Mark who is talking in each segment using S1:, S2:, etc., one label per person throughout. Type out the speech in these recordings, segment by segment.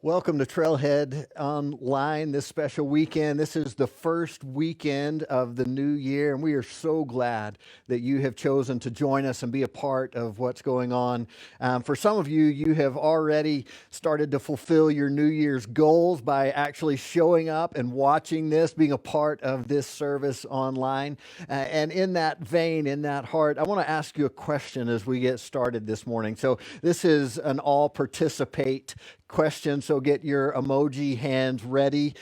S1: Welcome to Trailhead Online this special weekend. This is the first weekend of the new year, and we are so glad that you have chosen to join us and be a part of what's going on. For some of you, you have already started to fulfill your New Year's goals by actually showing up and watching this, being a part of this service online. And in that vein, in that heart, I want to ask you a question as we get started this morning. So this is an all participate question, so get your emoji hands ready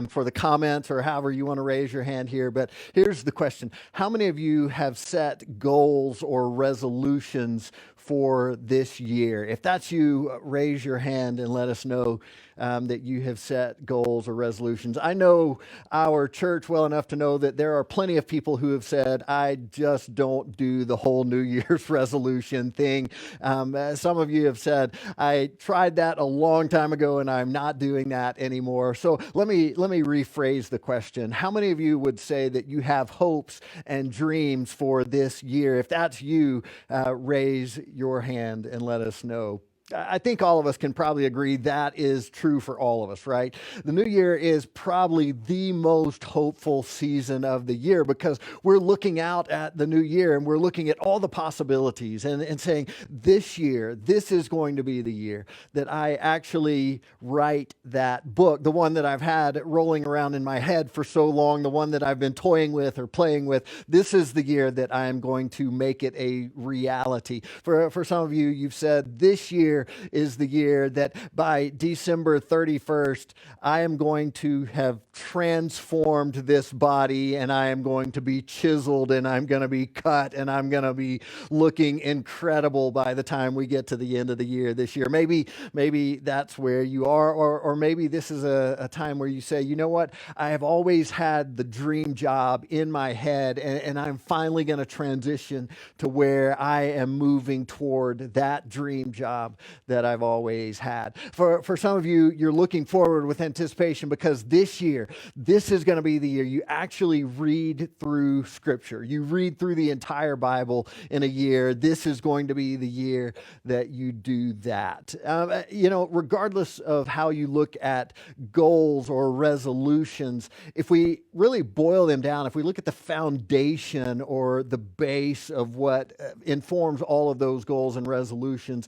S1: for the comments or however you want to raise your hand here. But here's the question. How many of you have set goals or resolutions for this year? If that's you, raise your hand and let us know that you have set goals or resolutions. I know our church well enough to know that there are plenty of people who have said, I just don't do the whole New Year's resolution thing. Some of you have said, I tried that a long time ago and I'm not doing that anymore. So let me rephrase the question. How many of you would say that you have hopes and dreams for this year? If that's you, raise your hand and let us know. I think all of us can probably agree that is true for all of us, right? The new year is probably the most hopeful season of the year because we're looking out at the new year and we're looking at all the possibilities and saying, this year, this is going to be the year that I actually write that book, the one that I've had rolling around in my head for so long, the one that I've been toying with or playing with. This is the year that I am going to make it a reality. For some of you, you've said this year is the year that by December 31st, I am going to have transformed this body and I am going to be chiseled and I'm going to be cut and I'm going to be looking incredible by the time we get to the end of the year this year. Maybe that's where you are, or maybe this is a time where you say, you know what, I have always had the dream job in my head and I'm finally going to transition to where I am moving toward that dream job that I've always had. For some of you, you're looking forward with anticipation because this year, this is going to be the year you actually read through Scripture. You read through the entire Bible in a year. This is going to be the year that you do that. Regardless of how you look at goals or resolutions, if we really boil them down, if we look at the foundation or the base of what informs all of those goals and resolutions,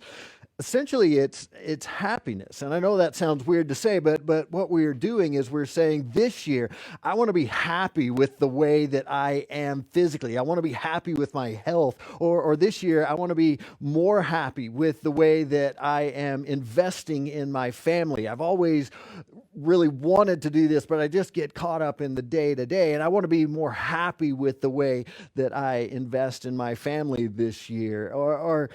S1: essentially, it's happiness. And I know that sounds weird to say, but what we're doing is we're saying this year, I want to be happy with the way that I am physically. I want to be happy with my health. Or this year, I want to be more happy with the way that I am investing in my family. I've always really wanted to do this, but I just get caught up in the day-to-day, and I want to be more happy with the way that I invest in my family this year. Or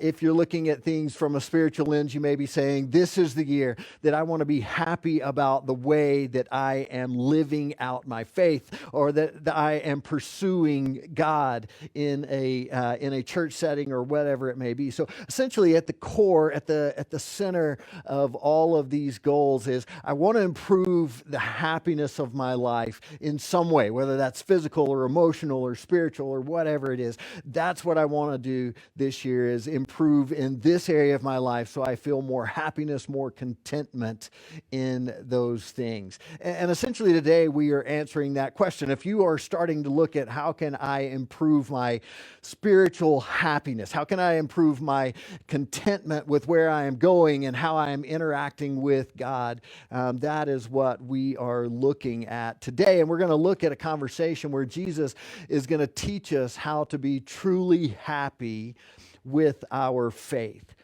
S1: if you're looking at things from a spiritual lens, you may be saying, this is the year that I want to be happy about the way that I am living out my faith, or that I am pursuing God in a church setting or whatever it may be. So essentially at the core, at the center of all of these goals is I want to improve the happiness of my life in some way, whether that's physical or emotional or spiritual or whatever it is. That's what I want to do this year, is improve in this area of my life so I feel more happiness, more contentment in those things. And essentially today we are answering that question. If you are starting to look at how can I improve my spiritual happiness, how can I improve my contentment with where I am going and how I am interacting with God, that is what we are looking at today. And we're going to look at a conversation where Jesus is going to teach us how to be truly happy with our faith.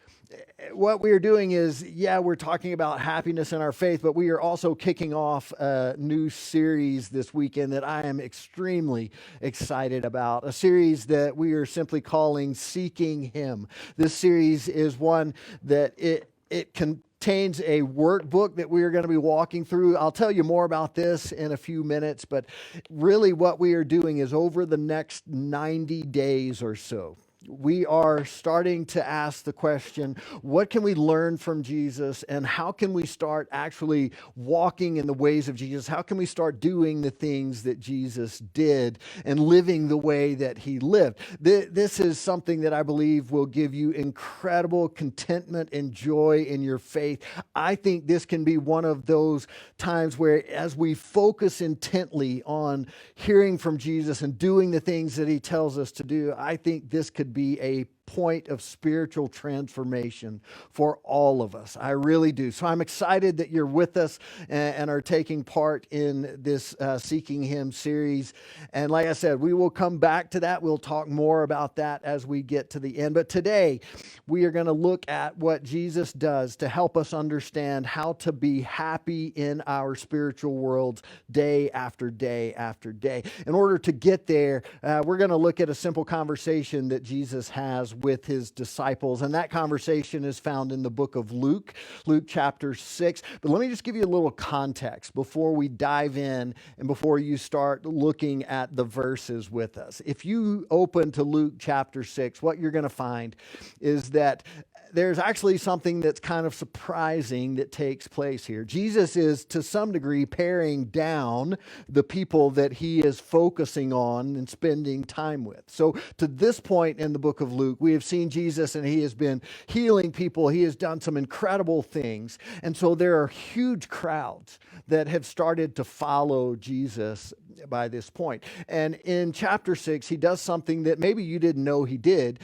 S1: What we are doing is, we're talking about happiness in our faith, but we are also kicking off a new series this weekend that I am extremely excited about, a series that we are simply calling Seeking Him. This series is one that it contains a workbook that we are going to be walking through. I'll tell you more about this in a few minutes, but really what we are doing is over the next 90 days or so, we are starting to ask the question, what can we learn from Jesus, and how can we start actually walking in the ways of Jesus? How can we start doing the things that Jesus did and living the way that he lived? This is something that I believe will give you incredible contentment and joy in your faith. I think this can be one of those times where, as we focus intently on hearing from Jesus and doing the things that he tells us to do, I think this could be a point of spiritual transformation for all of us. I really do. So I'm excited that you're with us and are taking part in this Seeking Him series. And like I said, we will come back to that. We'll talk more about that as we get to the end. But today, we are going to look at what Jesus does to help us understand how to be happy in our spiritual worlds day after day after day. In order to get there, we're going to look at a simple conversation that Jesus has with his disciples. And that conversation is found in the book of Luke, Luke chapter 6. But let me just give you a little context before we dive in and before you start looking at the verses with us. If you open to Luke chapter 6, what you're going to find is that there's actually something that's kind of surprising that takes place here. Jesus is, to some degree, paring down the people that he is focusing on and spending time with. So to this point in the book of Luke, we have seen Jesus and he has been healing people. He has done some incredible things. And so there are huge crowds that have started to follow Jesus by this point. And in chapter 6, he does something that maybe you didn't know he did,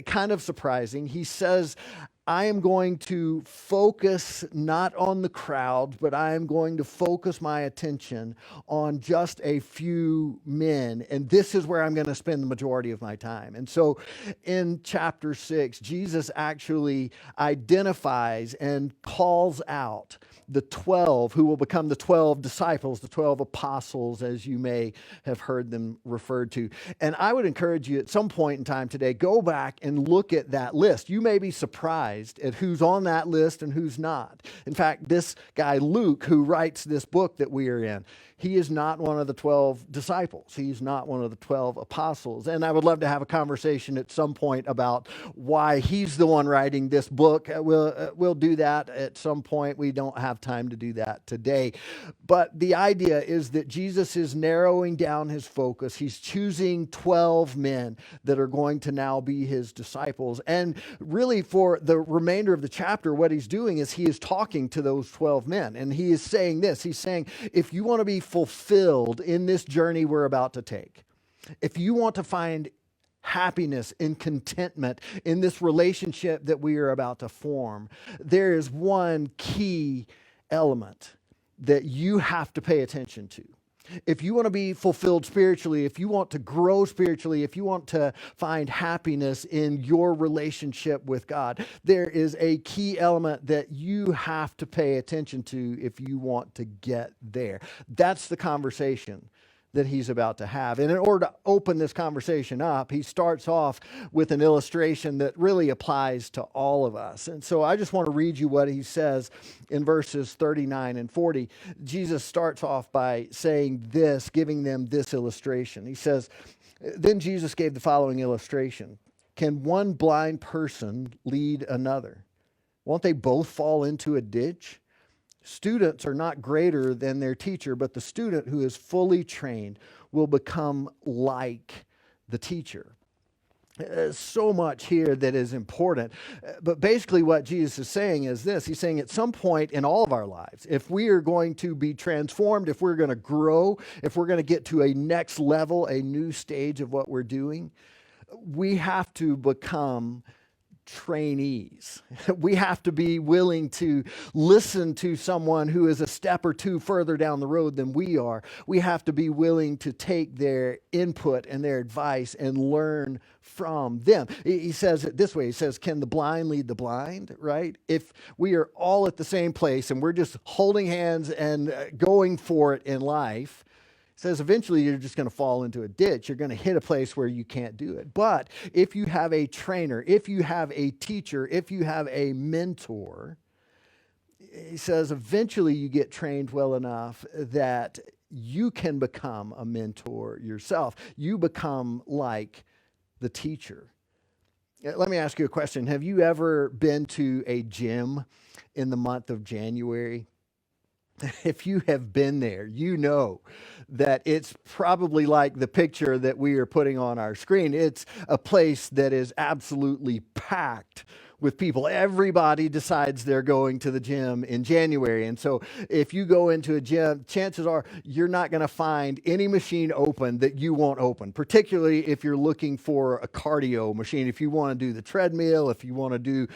S1: kind of surprising. He says, I am going to focus not on the crowd, but I am going to focus my attention on just a few men. And this is where I'm going to spend the majority of my time. And so in chapter 6, Jesus actually identifies and calls out the 12 who will become the 12 disciples, the 12 apostles, as you may have heard them referred to. And I would encourage you at some point in time today, go back and look at that list. You may be surprised at who's on that list and who's not. In fact, this guy, Luke, who writes this book that we are in, he is not one of the 12 disciples. He's not one of the 12 apostles. And I would love to have a conversation at some point about why he's the one writing this book. We'll do that at some point. We don't have time to do that today. But the idea is that Jesus is narrowing down his focus. He's choosing 12 men that are going to now be his disciples. And really, for the remainder of the chapter, what he's doing is he is talking to those 12 men. And he is saying this. He's saying, if you want to be fulfilled in this journey we're about to take, if you want to find happiness and contentment in this relationship that we are about to form, there is one key element that you have to pay attention to. If you want to be fulfilled spiritually, if you want to grow spiritually, if you want to find happiness in your relationship with God, there is a key element that you have to pay attention to if you want to get there. That's the conversation that he's about to have. And in order to open this conversation up, he starts off with an illustration that really applies to all of us. And so I just want to read you what he says in verses 39 and 40. Jesus starts off by saying this, giving them this illustration. He says, then Jesus gave the following illustration. Can one blind person lead another? Won't they both fall into a ditch? Students are not greater than their teacher, but the student who is fully trained will become like the teacher. There's so much here that is important. But basically what Jesus is saying is this. He's saying at some point in all of our lives, if we are going to be transformed, if we're going to grow, if we're going to get to a next level, a new stage of what we're doing, we have to become trainees. We have to be willing to listen to someone who is a step or two further down the road than we are. We have to be willing to take their input and their advice and learn from them. He says it this way. He says, can the blind lead the blind, right? If we are all at the same place and we're just holding hands and going for it in life, says eventually you're just going to fall into a ditch. You're going to hit a place where you can't do it. But if you have a trainer, if you have a teacher, if you have a mentor, he says eventually you get trained well enough that you can become a mentor yourself. You become like the teacher. Let me ask you a question. Have you ever been to a gym in the month of January? If you have been there, you know that it's probably like the picture that we are putting on our screen. It's a place that is absolutely packed with people. Everybody decides they're going to the gym in January. And so if you go into a gym, chances are you're not going to find any machine open that you won't open, particularly if you're looking for a cardio machine, if you want to do the treadmill, if you want to do,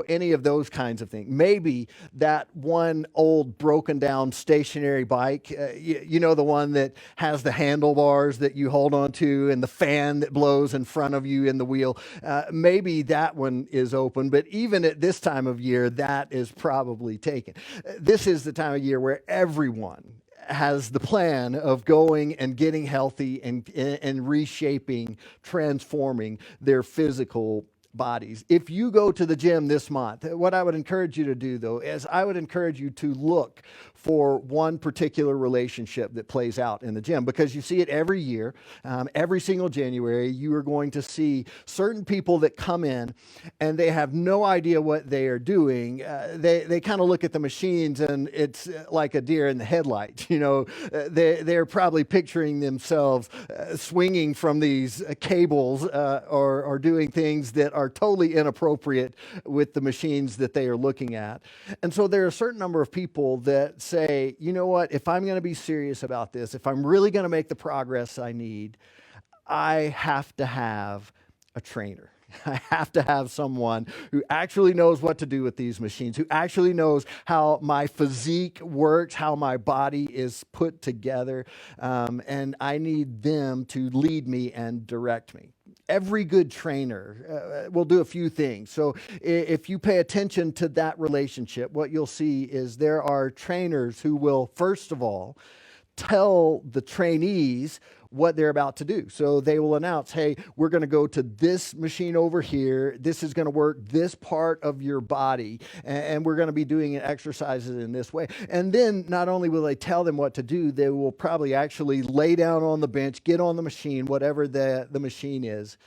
S1: any of those kinds of things. Maybe that one old broken down stationary bike, the one that has the handlebars that you hold on to and the fan that blows in front of you in the wheel. Maybe that one is open, but even at this time of year, that is probably taken. This is the time of year where everyone has the plan of going and getting healthy and reshaping, transforming their physical bodies. If you go to the gym this month, what I would encourage you to do, though, is I would encourage you to look for one particular relationship that plays out in the gym, because you see it every year. Every single January, you are going to see certain people that come in and they have no idea what they are doing. They kind of look at the machines and it's like a deer in the headlights. They're probably picturing themselves swinging from these cables or doing things that are totally inappropriate with the machines that they are looking at. And so there are a certain number of people that say, you know what, if I'm going to be serious about this, if I'm really going to make the progress I need, I have to have a trainer. I have to have someone who actually knows what to do with these machines, who actually knows how my physique works, how my body is put together, and I need them to lead me and direct me. Every good trainer will do a few things. So if you pay attention to that relationship, what you'll see is there are trainers who will, first of all, tell the trainees what they're about to do. So they will announce, hey, we're going to go to this machine over here. This is going to work this part of your body, and we're going to be doing exercises in this way. And then not only will they tell them what to do, they will probably actually lay down on the bench, get on the machine, whatever the machine is,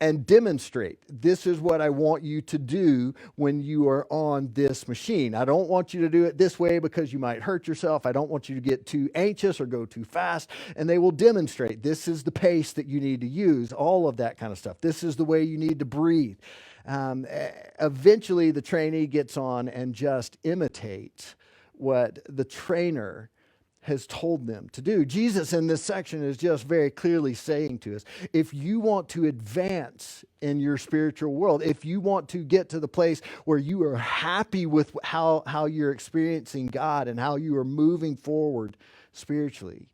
S1: and demonstrate. This is what I want you to do when you are on this machine. I don't want you to do it this way because you might hurt yourself. I don't want you to get too anxious or go too fast. And they will demonstrate. This is the pace that you need to use, all of that kind of stuff. This is the way you need to breathe. Eventually, the trainee gets on and just imitates what the trainer has told them to do. Jesus in this section is just very clearly saying to us, if you want to advance in your spiritual world, if you want to get to the place where you are happy with how you're experiencing God and how you are moving forward spiritually,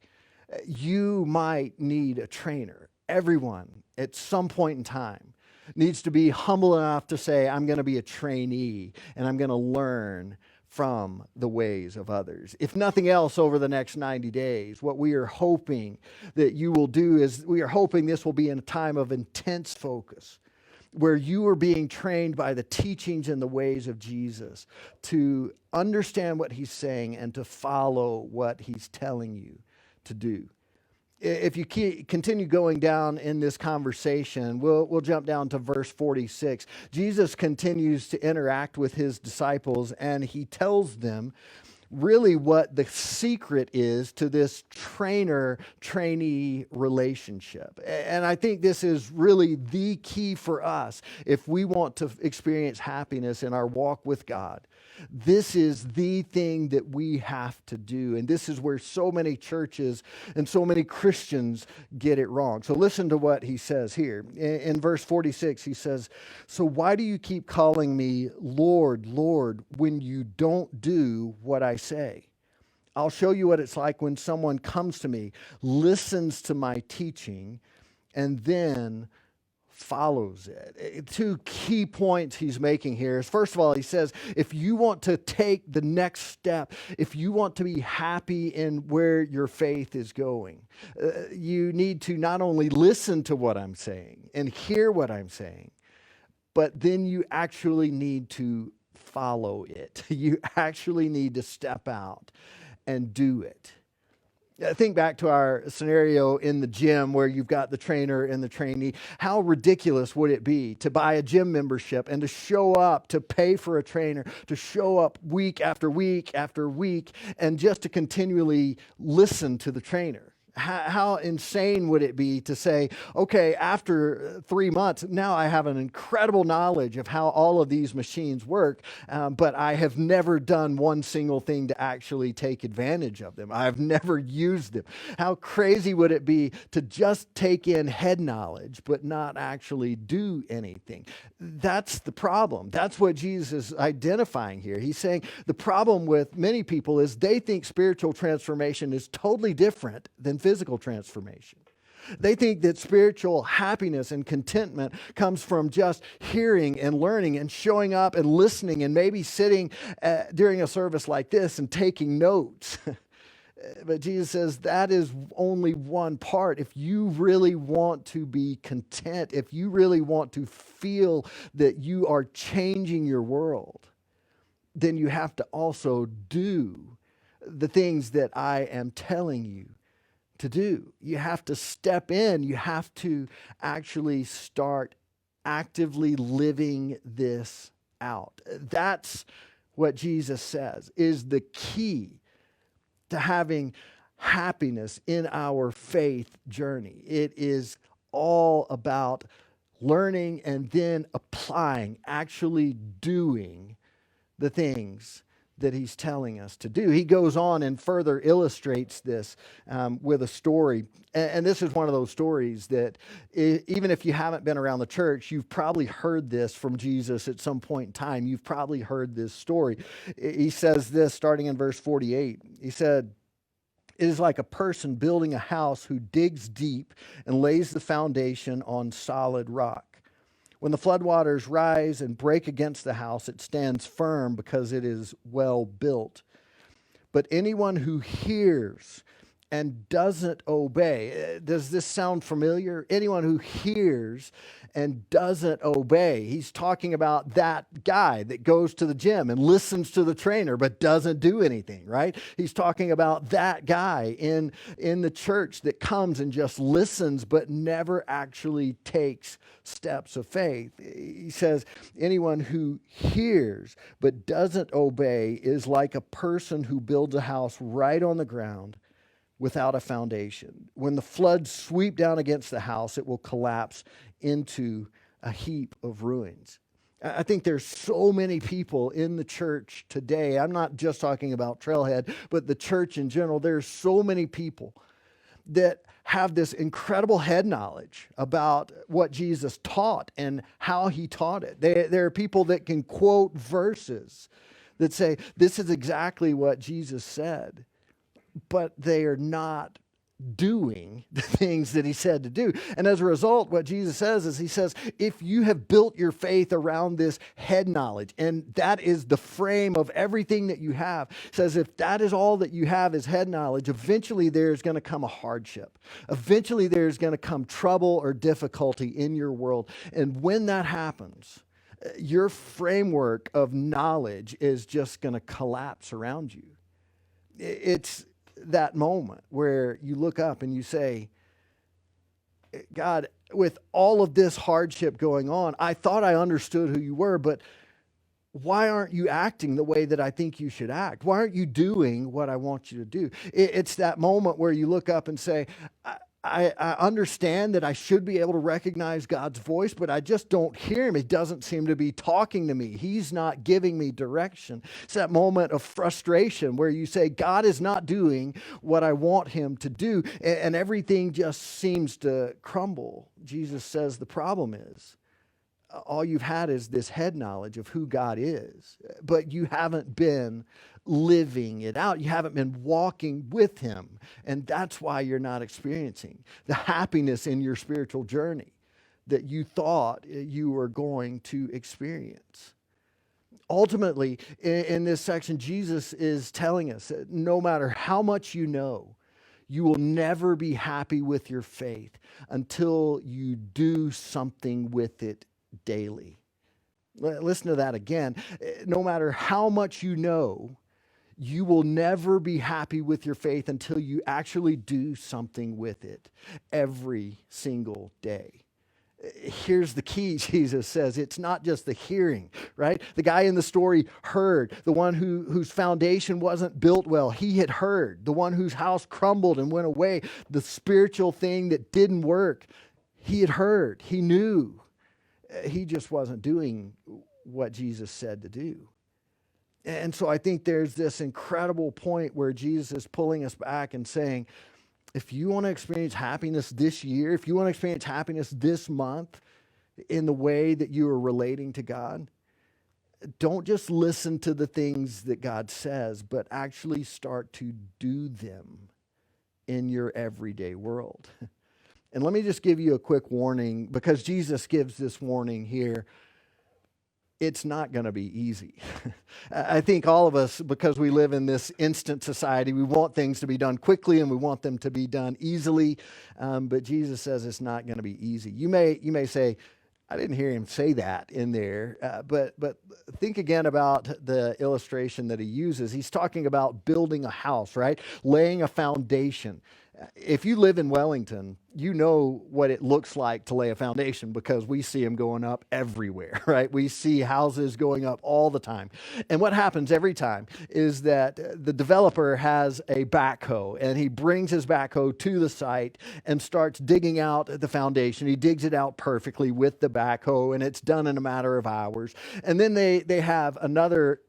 S1: you might need a trainer. Everyone at some point in time needs to be humble enough to say, I'm going to be a trainee and I'm going to learn from the ways of others. If nothing else, over the next 90 days, what we are hoping that you will do is we are hoping this will be in a time of intense focus where you are being trained by the teachings and the ways of Jesus to understand what he's saying and to follow what he's telling you to do. If you continue going down in this conversation, we'll jump down to verse 46. Jesus continues to interact with his disciples, and he tells them really what the secret is to this trainer-trainee relationship. And I think this is really the key for us if we want to experience happiness in our walk with God. This is the thing that we have to do. And this is where so many churches and so many Christians get it wrong. So listen to what he says here. In verse 46, he says, "So why do you keep calling me Lord, Lord, when you don't do what I say? I'll show you what it's like when someone comes to me, listens to my teaching, and then follows it." Two key points he's making here is, first of all, he says, if you want to take the next step, if you want to be happy in where your faith is going, you need to not only listen to what I'm saying and hear what I'm saying, but then you actually need to follow it. You actually need to step out and do it. Think back to our scenario in the gym where you've got the trainer and the trainee. How ridiculous would it be to buy a gym membership and to show up, to pay for a trainer, to show up week after week after week, and just to continually listen to the trainer? How insane would it be to say, okay, after 3 months, now I have an incredible knowledge of how all of these machines work, but I have never done one single thing to actually take advantage of them. I've never used them. How crazy would it be to just take in head knowledge, but not actually do anything? That's the problem. That's what Jesus is identifying here. He's saying the problem with many people is they think spiritual transformation is totally different than physical transformation. They think that spiritual happiness and contentment comes from just hearing and learning and showing up and listening and maybe sitting during a service like this and taking notes. But Jesus says that is only one part. If you really want to be content, if you really want to feel that you are changing your world, then you have to also do the things that I am telling you to do. You have to step in. You have to actually start actively living this out. That's what Jesus says is the key to having happiness in our faith journey. It is all about learning and then applying, actually doing the things that he's telling us to do. He goes on and further illustrates this with a story. And this is one of those stories that even if you haven't been around the church, you've probably heard this from Jesus at some point in time. You've probably heard this story. He says this starting in verse 48. He said, "It is like a person building a house who digs deep and lays the foundation on solid rock. When the floodwaters rise and break against the house, it stands firm because it is well built. But anyone who hears and doesn't obey," does this sound familiar? Anyone who hears and doesn't obey. He's talking about that guy that goes to the gym and listens to the trainer but doesn't do anything, right? He's talking about that guy in the church that comes and just listens but never actually takes steps of faith. He says, anyone who hears but doesn't obey is like a person who builds a house right on the ground without a foundation. When the floods sweep down against the house, it will collapse into a heap of ruins. I think there's so many people in the church today. I'm not just talking about Trailhead, but the church in general. There's so many people that have this incredible head knowledge about what Jesus taught and how he taught it. There are people that can quote verses that say, this is exactly what Jesus said, but they are not doing the things that he said to do. And as a result, what Jesus says is, he says, if you have built your faith around this head knowledge, and that is the frame of everything that you have, says if that is all that you have is head knowledge, eventually there's going to come a hardship. Eventually there's going to come trouble or difficulty in your world. And when that happens, your framework of knowledge is just going to collapse around you. It's that moment where you look up and you say, God, with all of this hardship going on, I thought I understood who you were, but why aren't you acting the way that I think you should act? Why aren't you doing what I want you to do? It's that moment where you look up and say, I understand that I should be able to recognize God's voice, but I just don't hear him. He doesn't seem to be talking to me. He's not giving me direction. It's that moment of frustration where you say, God is not doing what I want him to do, and everything just seems to crumble. Jesus says the problem is, all you've had is this head knowledge of who God is, but you haven't been living it out. You haven't been walking with him. And that's why you're not experiencing the happiness in your spiritual journey that you thought you were going to experience. Ultimately, in this section, Jesus is telling us that no matter how much you know, you will never be happy with your faith until you do something with it daily. Listen to that again. No matter how much you know, You will never be happy with your faith until you actually do something with it every single day. Here's the key, Jesus says. It's not just the hearing, right? The guy in the story heard. The one whose foundation wasn't built well, he had heard. The one whose house crumbled and went away, the spiritual thing that didn't work, he had heard. He knew. He just wasn't doing what Jesus said to do. And so I think there's this incredible point where Jesus is pulling us back and saying, if you want to experience happiness this year, if you want to experience happiness this month in the way that you are relating to God, don't just listen to the things that God says, but actually start to do them in your everyday world. And let me just give you a quick warning, because Jesus gives this warning here. It's not going to be easy. I think all of us, because we live in this instant society, we want things to be done quickly and we want them to be done easily. But Jesus says it's not going to be easy. You may say, I didn't hear him say that in there. But think again about the illustration that he uses. He's talking about building a house, right? Laying a foundation. If you live in Wellington, you know what it looks like to lay a foundation because we see them going up everywhere, right? We see houses going up all the time. And what happens every time is that the developer has a backhoe and he brings his backhoe to the site and starts digging out the foundation. He digs it out perfectly with the backhoe and it's done in a matter of hours. And then they have another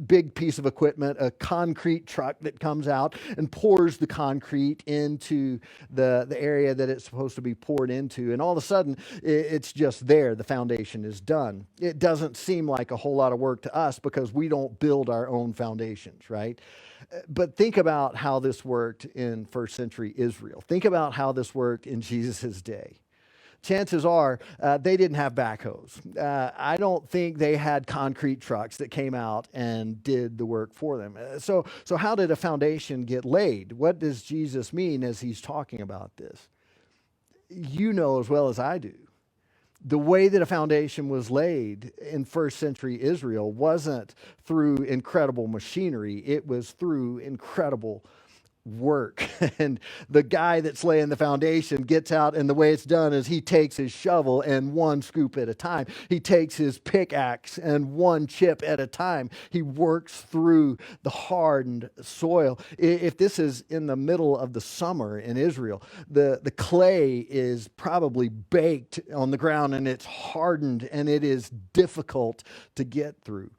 S1: big piece of equipment, a concrete truck that comes out and pours the concrete into the area that it's supposed to be poured into. And all of a sudden, it's just there. The foundation is done. It doesn't seem like a whole lot of work to us because we don't build our own foundations, right? But think about how this worked in first century Israel. Think about how this worked in Jesus' day. Chances are they didn't have backhoes. I don't think they had concrete trucks that came out and did the work for them. So how did a foundation get laid? What does Jesus mean as he's talking about this? You know as well as I do. The way that a foundation was laid in first century Israel wasn't through incredible machinery. It was through incredible work. And the guy that's laying the foundation gets out, and the way it's done is he takes his shovel and one scoop at a time. He takes his pickaxe and one chip at a time. He works through the hardened soil. If this is in the middle of the summer in Israel, the clay is probably baked on the ground and it's hardened and it is difficult to get through.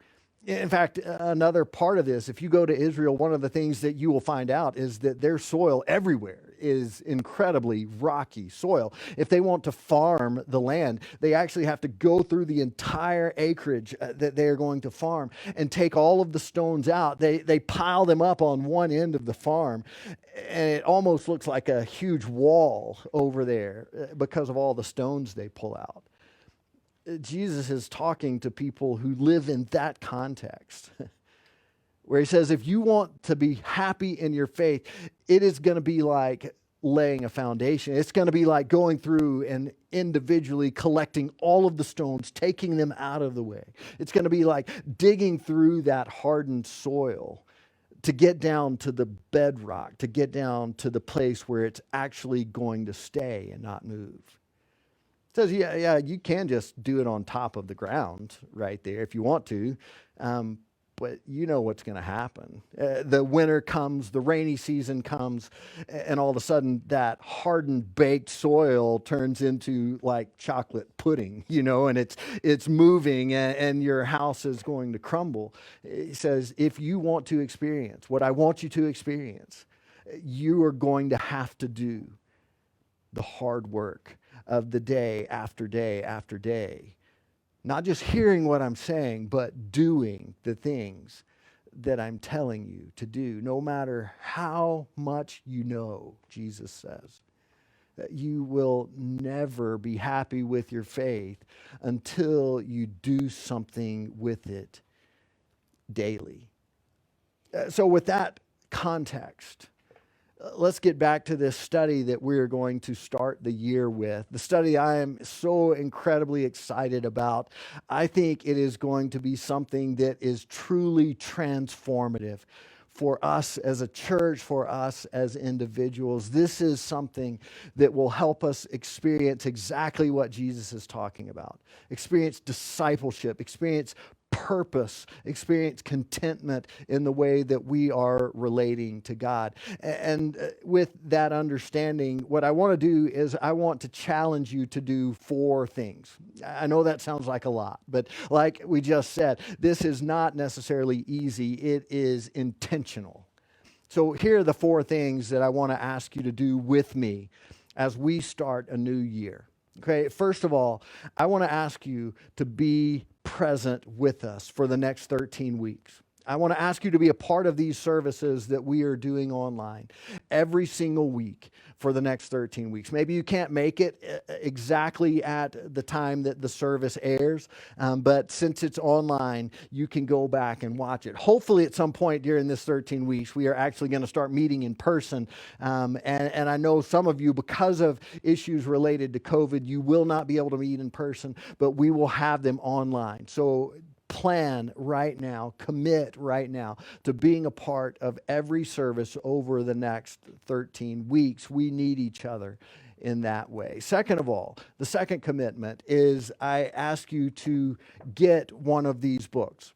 S1: In fact, another part of this, if you go to Israel, one of the things that you will find out is that their soil everywhere is incredibly rocky soil. If they want to farm the land, they actually have to go through the entire acreage that they are going to farm and take all of the stones out. They pile them up on one end of the farm, and it almost looks like a huge wall over there because of all the stones they pull out. Jesus is talking to people who live in that context, where he says, if you want to be happy in your faith, it is going to be like laying a foundation. It's going to be like going through and individually collecting all of the stones, taking them out of the way. It's going to be like digging through that hardened soil to get down to the bedrock, to get down to the place where it's actually going to stay and not move. Says, yeah, you can just do it on top of the ground right there if you want to, but you know what's going to happen. The winter comes, the rainy season comes, and all of a sudden that hardened baked soil turns into like chocolate pudding, and it's moving and your house is going to crumble. He says, if you want to experience what I want you to experience, you are going to have to do the hard work of the day after day after day. Not just hearing what I'm saying, but doing the things that I'm telling you to do, no matter how much you know, Jesus says. That you will never be happy with your faith until you do something with it daily. So with that context, Let's get back to this study that we're going to start the year with. The study I am so incredibly excited about. I think it is going to be something that is truly transformative for us as a church, for us as individuals. This is something that will help us experience exactly what Jesus is talking about. Experience discipleship, experience purpose, experience contentment in the way that we are relating to God. And with that understanding, what I want to do is I want to challenge you to do 4 things. I know that sounds like a lot, but like we just said, this is not necessarily easy. It is intentional. So here are the 4 things that I want to ask you to do with me as we start a new year. Okay, first of all, I want to ask you to be present with us for the next 13 weeks. I want to ask you to be a part of these services that we are doing online every single week for the next 13 weeks. Maybe you can't make it exactly at the time that the service airs, but since it's online, you can go back and watch it. Hopefully at some point during this 13 weeks, we are actually going to start meeting in person. And I know some of you, because of issues related to COVID, you will not be able to meet in person, but we will have them online. So plan right now, commit right now to being a part of every service over the next 13 weeks. We need each other in that way. Second of all, the second commitment is I ask you to get one of these books.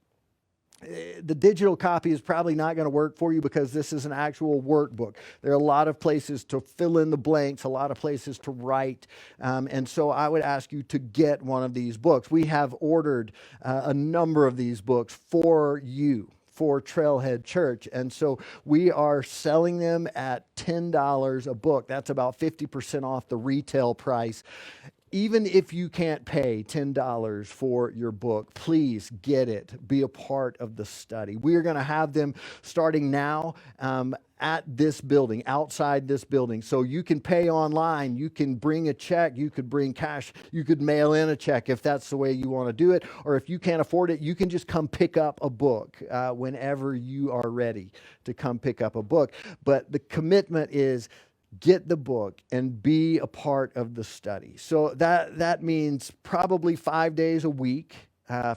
S1: The digital copy is probably not going to work for you because this is an actual workbook. There are a lot of places to fill in the blanks, a lot of places to write. And so I would ask you to get one of these books. We have ordered a number of these books for you, for Trailhead Church. And so we are selling them at $10 a book. That's about 50% off the retail price. Even if you can't pay $10 for your book, please get it. Be a part of the study. We are going to have them starting now at this building, outside this building. So you can pay online. You can bring a check. You could bring cash. You could mail in a check if that's the way you want to do it. Or if you can't afford it, you can just come pick up a book whenever you are ready to come pick up a book. But the commitment is get the book and be a part of the study. So that means probably 5 days a week.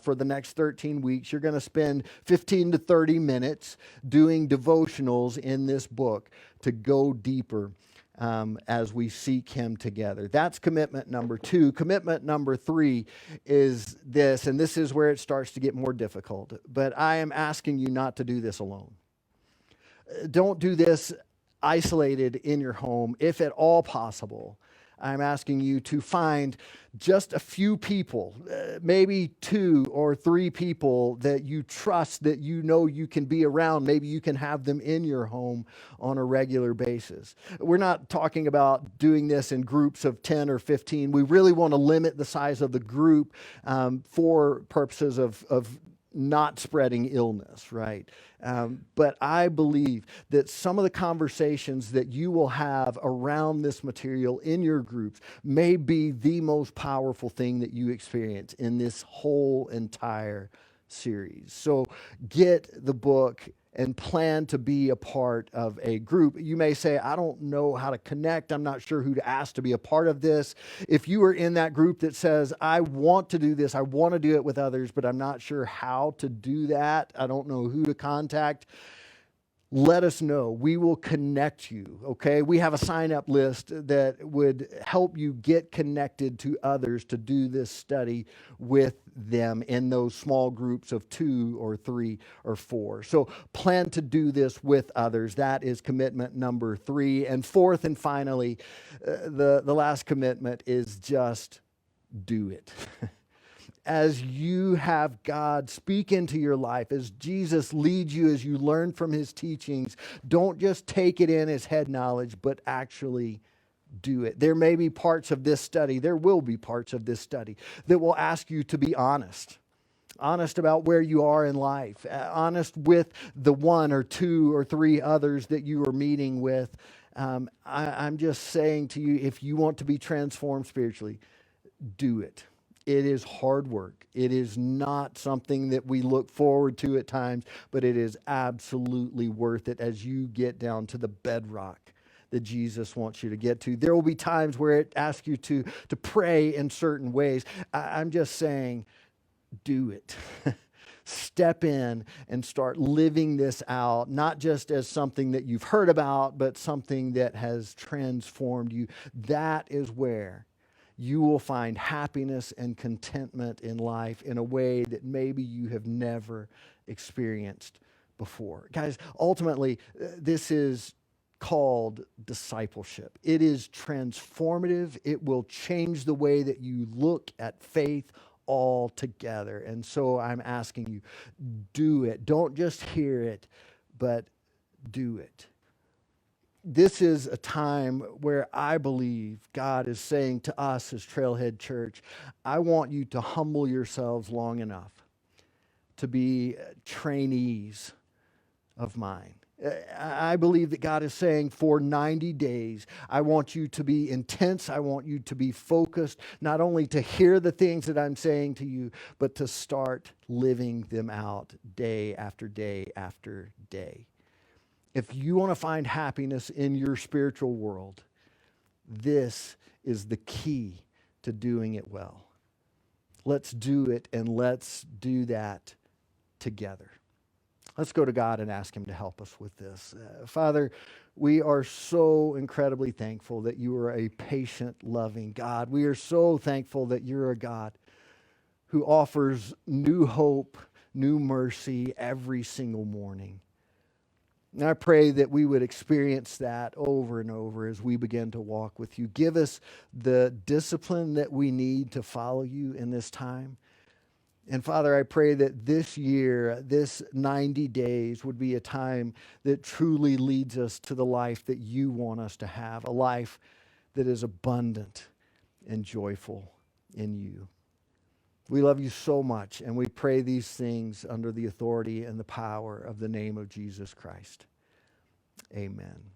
S1: For the next 13 weeks, you're going to spend 15 to 30 minutes doing devotionals in this book to go deeper as we seek Him together. That's commitment number 2. Commitment number 3 is this, and this is where it starts to get more difficult. But I am asking you not to do this alone. Don't do this isolated in your home, if at all possible. I'm asking you to find just a few people, maybe 2 or 3 people that you trust, that you know you can be around. Maybe you can have them in your home on a regular basis. We're not talking about doing this in groups of 10 or 15. We really want to limit the size of the group for purposes of not spreading illness, right? But I believe that some of the conversations that you will have around this material in your groups may be the most powerful thing that you experience in this whole entire series. So get the book and plan to be a part of a group. You may say, I don't know how to connect. I'm not sure who to ask to be a part of this. If you are in that group that says, I want to do this, I want to do it with others, but I'm not sure how to do that, I don't know who to contact, let us know. We will connect you, okay? We have a sign-up list that would help you get connected to others to do this study with them in those small groups of 2 or 3 or 4. So plan to do this with others. That is commitment number 3. And fourth and finally, the last commitment is just do it. As you have God speak into your life, as Jesus leads you, as you learn from His teachings, don't just take it in as head knowledge, but actually do it. There may be parts of this study, there will be parts of this study that will ask you to be honest. Honest about where you are in life. Honest with the 1 or 2 or 3 others that you are meeting with. I'm just saying to you, if you want to be transformed spiritually, do it. It is hard work. It is not something that we look forward to at times, but it is absolutely worth it as you get down to the bedrock that Jesus wants you to get to. There will be times where it asks you to pray in certain ways. I'm just saying, do it. Step in and start living this out, not just as something that you've heard about, but something that has transformed you. That is where you will find happiness and contentment in life in a way that maybe you have never experienced before. Guys, ultimately, this is called discipleship. It is transformative. It will change the way that you look at faith altogether. And so I'm asking you, do it. Don't just hear it, but do it. This is a time where I believe God is saying to us as Trailhead Church, I want you to humble yourselves long enough to be trainees of mine. I believe that God is saying for 90 days, I want you to be intense. I want you to be focused, not only to hear the things that I'm saying to you, but to start living them out day after day after day. If you want to find happiness in your spiritual world, this is the key to doing it well. Let's do it, and let's do that together. Let's go to God and ask him to help us with this. Father, we are so incredibly thankful that you are a patient, loving God. We are so thankful that you're a God who offers new hope, new mercy every single morning. And I pray that we would experience that over and over as we begin to walk with you. Give us the discipline that we need to follow you in this time. And Father, I pray that this year, this 90 days would be a time that truly leads us to the life that you want us to have, a life that is abundant and joyful in you. We love you so much, and we pray these things under the authority and the power of the name of Jesus Christ. Amen.